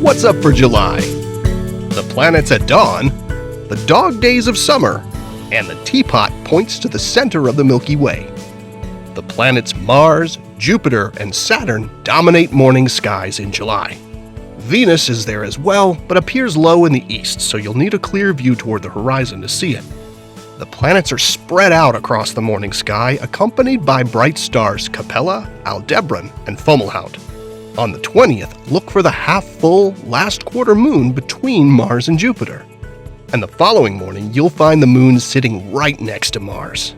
What's up for July? The planets at dawn, the dog days of summer, and the teapot points to the center of the Milky Way. The planets Mars, Jupiter, and Saturn dominate morning skies in July. Venus is there as well, but appears low in the east, so you'll need a clear view toward the horizon to see it. The planets are spread out across the morning sky, accompanied by bright stars Capella, Aldebaran, and Fomalhaut. On the 20th, look for the half-full last quarter moon between Mars and Jupiter. And the following morning, you'll find the moon sitting right next to Mars.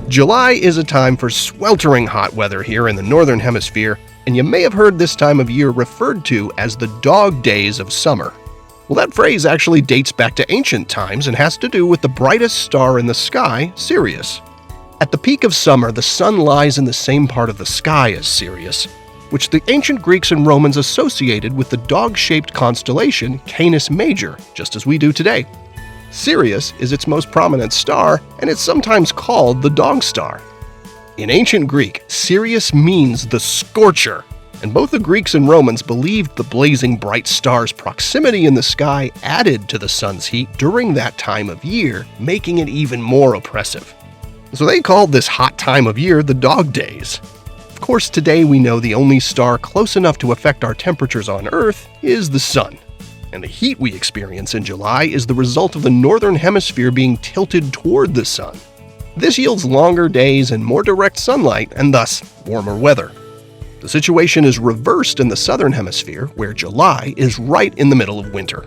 July is a time for sweltering hot weather here in the Northern Hemisphere, and you may have heard this time of year referred to as the dog days of summer. Well, that phrase actually dates back to ancient times and has to do with the brightest star in the sky, Sirius. At the peak of summer, the sun lies in the same part of the sky as Sirius, which the ancient Greeks and Romans associated with the dog-shaped constellation Canis Major, just as we do today. Sirius is its most prominent star, and it's sometimes called the dog star. In ancient Greek, Sirius means the scorcher, and both the Greeks and Romans believed the blazing bright star's proximity in the sky added to the sun's heat during that time of year, making it even more oppressive. So they called this hot time of year the dog days. Of course, today we know the only star close enough to affect our temperatures on Earth is the sun. And the heat we experience in July is the result of the northern hemisphere being tilted toward the sun. This yields longer days and more direct sunlight, and thus warmer weather. The situation is reversed in the southern hemisphere, where July is right in the middle of winter.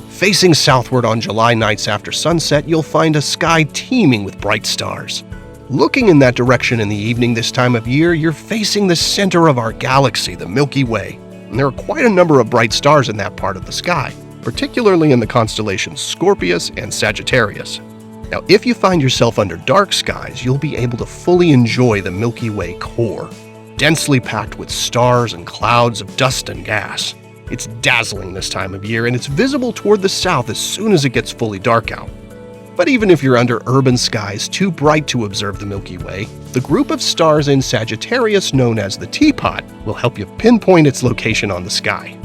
Facing southward on July nights after sunset, you'll find a sky teeming with bright stars. Looking in that direction in the evening this time of year, you're facing the center of our galaxy, the Milky Way. And there are quite a number of bright stars in that part of the sky, particularly in the constellations Scorpius and Sagittarius. Now, if you find yourself under dark skies, you'll be able to fully enjoy the Milky Way core, densely packed with stars and clouds of dust and gas. It's dazzling this time of year, and it's visible toward the south as soon as it gets fully dark out. But even if you're under urban skies too bright to observe the Milky Way, the group of stars in Sagittarius known as the teapot will help you pinpoint its location on the sky.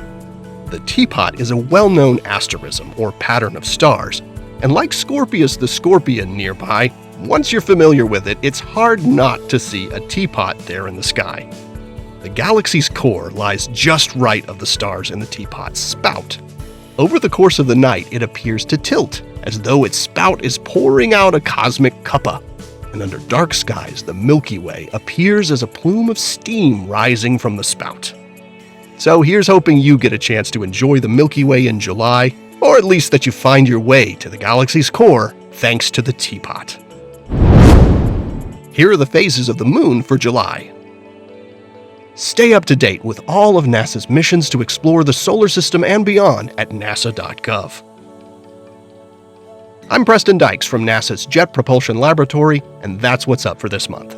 The teapot is a well-known asterism, or pattern of stars, and like Scorpius the scorpion nearby, once you're familiar with it, it's hard not to see a teapot there in the sky. The galaxy's core lies just right of the stars in the teapot's spout. Over the course of the night, it appears to tilt, as though its spout is pouring out a cosmic cuppa. And under dark skies, the Milky Way appears as a plume of steam rising from the spout. So here's hoping you get a chance to enjoy the Milky Way in July, or at least that you find your way to the galaxy's core thanks to the teapot. Here are the phases of the moon for July. Stay up to date with all of NASA's missions to explore the solar system and beyond at nasa.gov. I'm Preston Dykes from NASA's Jet Propulsion Laboratory, and that's what's up for this month.